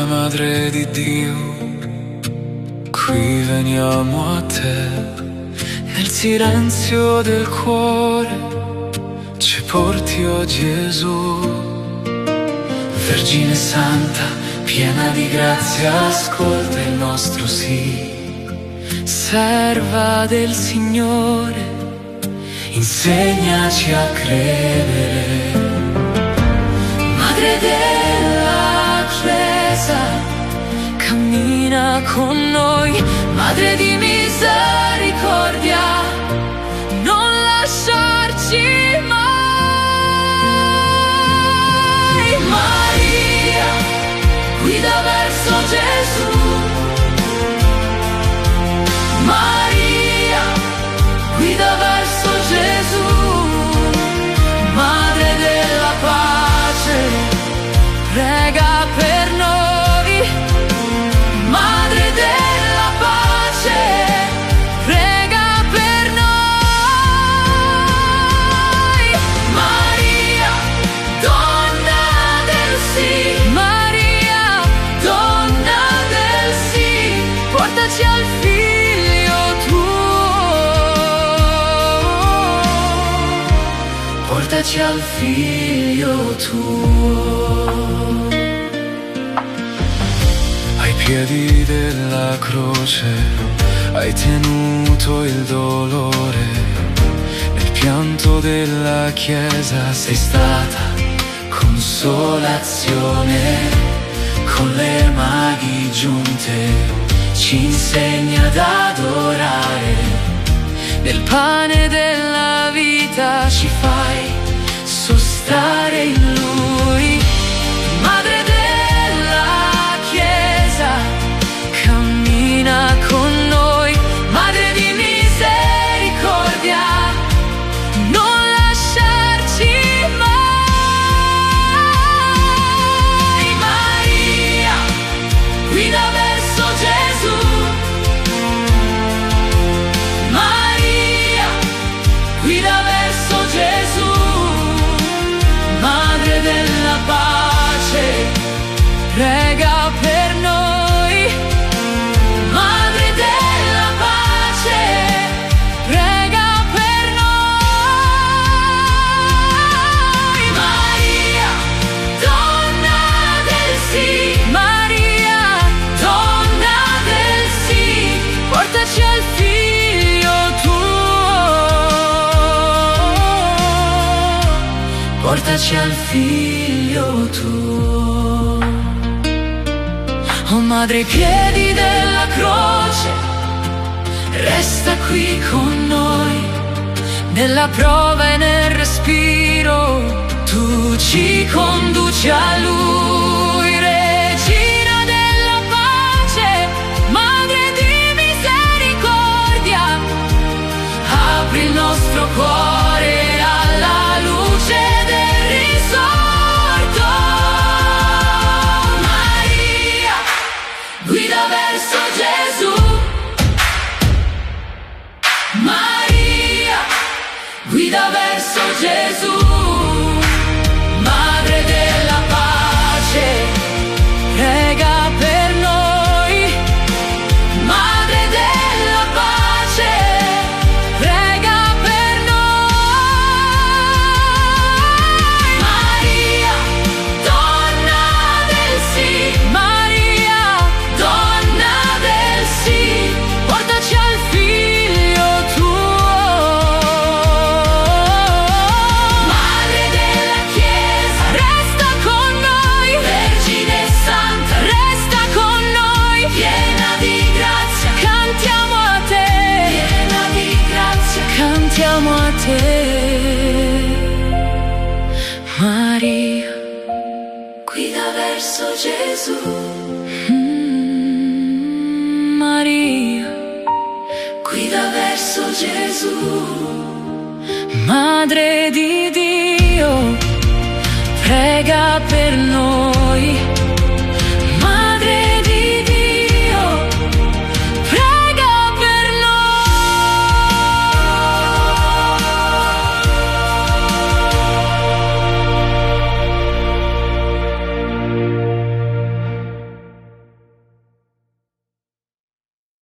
Maria, Madre di Dio, qui veniamo a te, nel silenzio del cuore ci porti, oh Gesù. Vergine Santa, piena di grazia, ascolta il nostro sì. Serva del Signore, insegnaci a credere. Madre della Chiesa, cammina con noi. Madre di misericordia, non lasciarci mai. Maria, guida verso Gesù. Maria, guida verso Gesù. Madre della pace, prega per noi. Madre della pace, prega per noi. Maria, donna del sì. Maria, donna del sì, portaci al figlio tuo. Portaci al figlio tuo. Ai piedi della croce hai tenuto il dolore, nel pianto della Chiesa sei stata consolazione. Con le mani giunte ci insegni ad adorare, nel pane della vita ci fai sostare in Lui. Madre della Chiesa, cammina con noi. Madre di misericordia, non lasciarci mai. Maria, guida verso Gesù. Maria, guida verso Gesù. Madre della pace, prega per noi. Madre della pace, prega per noi. Maria, donna del sì. Maria, donna del sì, portaci al figlio tuo. Portaci al figlio tuo. Oh Madre ai piedi della croce, resta qui con noi, nella prova e nel respiro, tu ci conduci a Lui. Regina della pace, Madre di misericordia, apri il nostro cuore alla luce del risorto. Maria, guida verso Gesù. Maria, guida verso Gesù. Madre della pace, prega per noi. Madre della pace, prega per noi. Maria, donna del sì. Maria, donna del sì, portaci al figlio tuo. Madre della Chiesa, resta con noi. Vergine Santa, resta con noi. Piena di grazia, cantiamo a te. Piena di grazia, cantiamo a te. Maria, guida verso Gesù. Maria, guida verso Gesù. Madre di Dio, prega per noi.